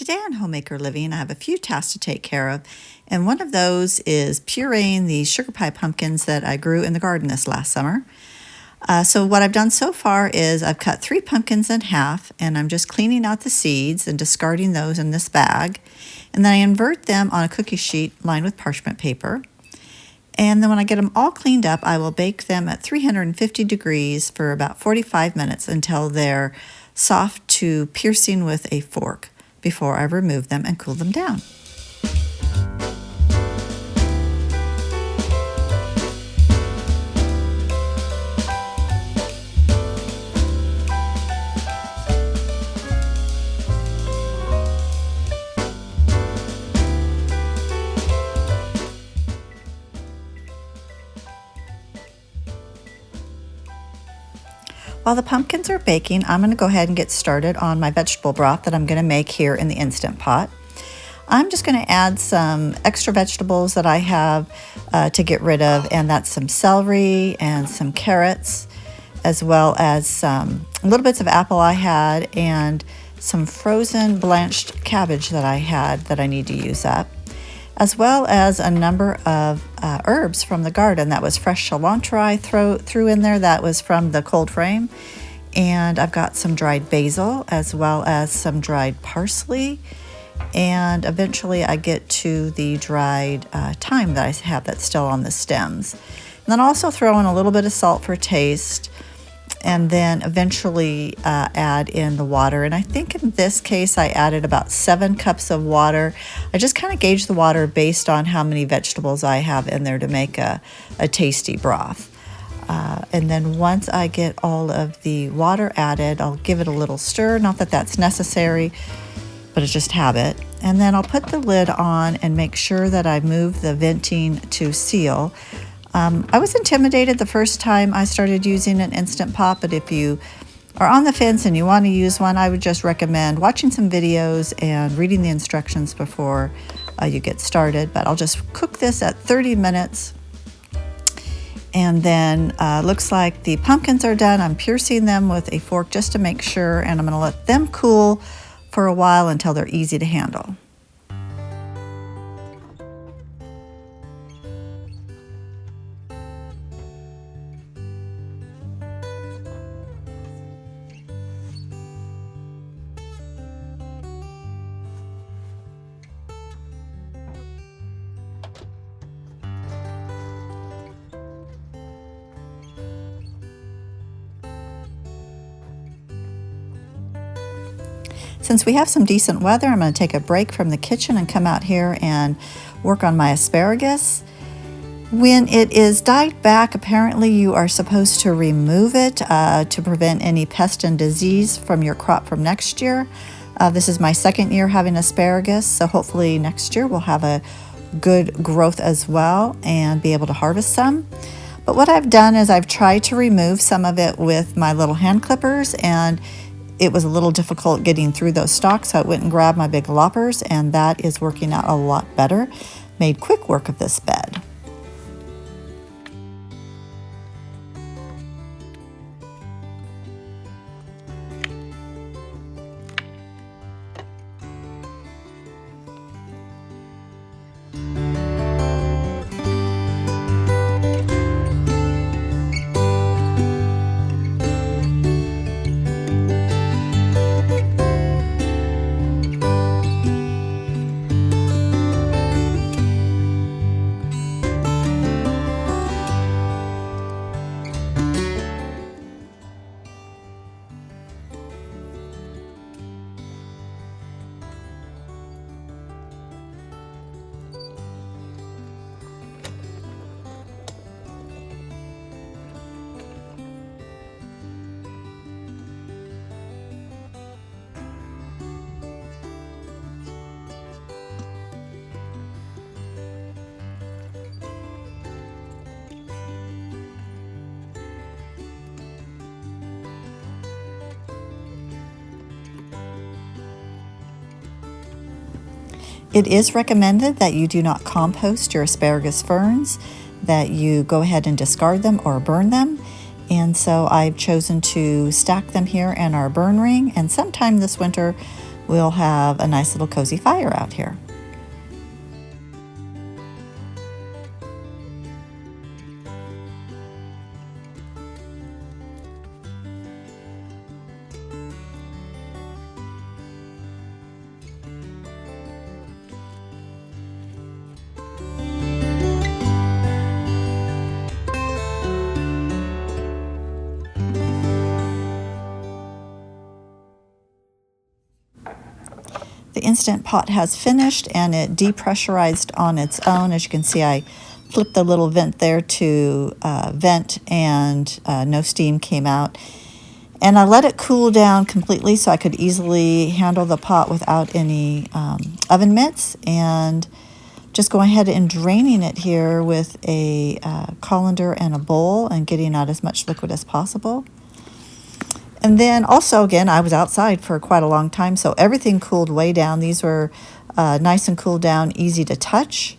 Today on Homemaker Living, I have a few tasks to take care of, and one of those is pureeing the sugar pie pumpkins that I grew in the garden this last summer. So what I've done so far is I've cut 3 pumpkins in half, and I'm just cleaning out the seeds and discarding those in this bag. And then I invert them on a cookie sheet lined with parchment paper. And then when I get them all cleaned up, I will bake them at 350 degrees for about 45 minutes until they're soft to piercing with a fork before I remove them and cool them down. While the pumpkins are baking, I'm going to go ahead and get started on my vegetable broth that I'm going to make here in the Instant Pot. I'm just going to add some extra vegetables that I have to get rid of, and that's some celery and some carrots, as well as some little bits of apple I had and some frozen blanched cabbage that I had that I need to use up, as well as a number of herbs from the garden. That was fresh cilantro I threw in there. That was from the cold frame. And I've got some dried basil as well as some dried parsley. And eventually I get to the dried thyme that I have that's still on the stems. And then also throw in a little bit of salt for taste. And then eventually add in the water. And I think in this case I added about 7 cups of water. I just kind of gauge the water based on how many vegetables I have in there to make a tasty broth. And then once I get all of the water added, I'll give it a little stir. Not that that's necessary, but it's just habit. And then I'll put the lid on and make sure that I move the venting to seal. I was intimidated the first time I started using an Instant Pot, but if you are on the fence and you want to use one, I would just recommend watching some videos and reading the instructions before you get started. But I'll just cook this at 30 minutes. And then looks like the pumpkins are done. I'm piercing them with a fork just to make sure, and I'm going to let them cool for a while until they're easy to handle. Since we have some decent weather, I'm going to take a break from the kitchen and come out here and work on my asparagus. When it is dyed back, apparently you are supposed to remove it to prevent any pest and disease from your crop from next year. This is my second year having asparagus, so hopefully next year we'll have a good growth as well and be able to harvest some. But what I've done is I've tried to remove some of it with my little hand clippers, and it was a little difficult getting through those stalks, so I went and grabbed my big loppers, and that is working out a lot better. Made quick work of this bed. It is recommended that you do not compost your asparagus ferns, that you go ahead and discard them or burn them. And so I've chosen to stack them here in our burn ring, and sometime this winter we'll have a nice little cozy fire out here. The Instant Pot has finished and it depressurized on its own. As you can see, I flipped the little vent there to vent, and no steam came out. And I let it cool down completely so I could easily handle the pot without any oven mitts, and just going ahead and draining it here with a colander and a bowl and getting out as much liquid as possible. And then also, again, I was outside for quite a long time, so everything cooled way down. These were nice and cooled down, easy to touch.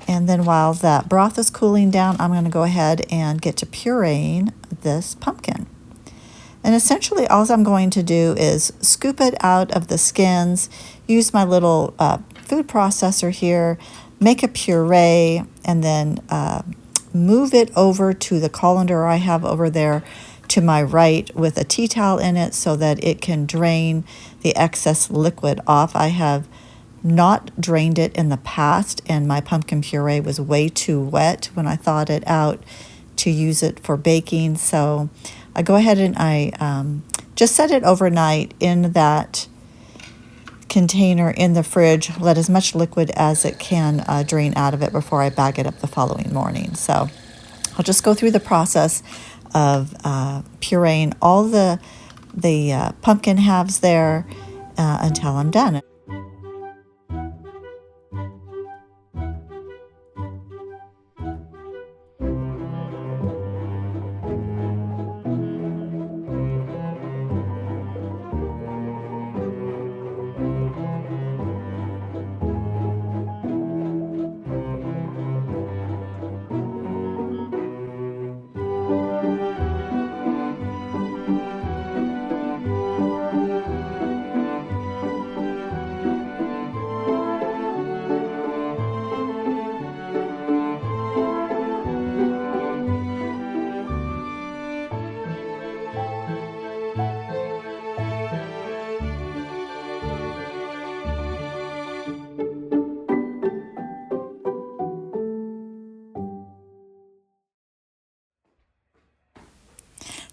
And then while that broth is cooling down, I'm going to go ahead and get to pureeing this pumpkin. And essentially all I'm going to do is scoop it out of the skins, use my little food processor here, make a puree, and then move it over to the colander I have over there to my right with a tea towel in it so that it can drain the excess liquid off. I have not drained it in the past, and my pumpkin puree was way too wet when I thawed it out to use it for baking. So I go ahead and I just set it overnight in that container in the fridge, let as much liquid as it can drain out of it before I bag it up the following morning. So I'll just go through the process of pureeing all the pumpkin halves there until I'm done.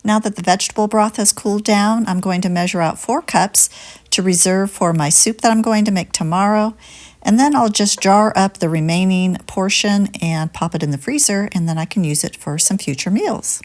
Now that the vegetable broth has cooled down, I'm going to measure out 4 cups to reserve for my soup that I'm going to make tomorrow. And then I'll just jar up the remaining portion and pop it in the freezer, and then I can use it for some future meals.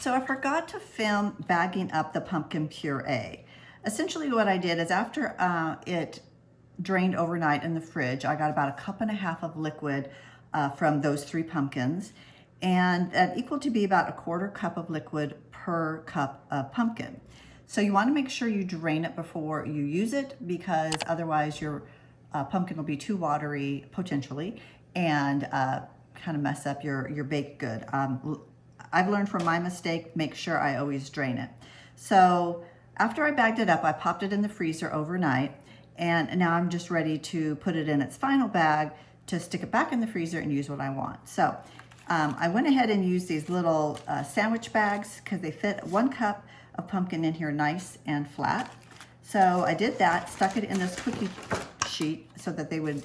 So I forgot to film bagging up the pumpkin puree. Essentially what I did is after it drained overnight in the fridge, I got about 1.5 cups of liquid from those 3 pumpkins, and that equal to be about 1/4 cup of liquid per cup of pumpkin. So you want to make sure you drain it before you use it, because otherwise your pumpkin will be too watery potentially and kind of mess up your baked good. I've learned from my mistake, make sure I always drain it. So after I bagged it up, I popped it in the freezer overnight, and now I'm just ready to put it in its final bag to stick it back in the freezer and use what I want. So I went ahead and used these little sandwich bags because they fit 1 cup of pumpkin in here nice and flat. So I did that, stuck it in this cookie sheet so that they would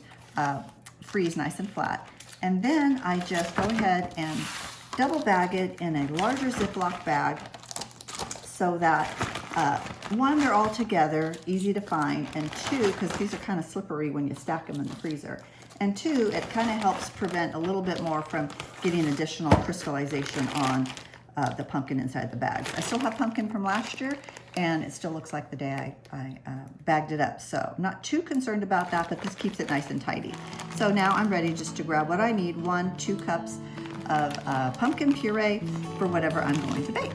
freeze nice and flat. And then I just go ahead and double bag it in a larger Ziploc bag so that one, they're all together, easy to find, and 2, because these are kind of slippery when you stack them in the freezer, and 2, it kind of helps prevent a little bit more from getting additional crystallization on the pumpkin inside the bags. I still have pumpkin from last year, and it still looks like the day I bagged it up. So I'm not too concerned about that, but this keeps it nice and tidy. So now I'm ready just to grab what I need, 2 cups of pumpkin puree for whatever I'm going to bake.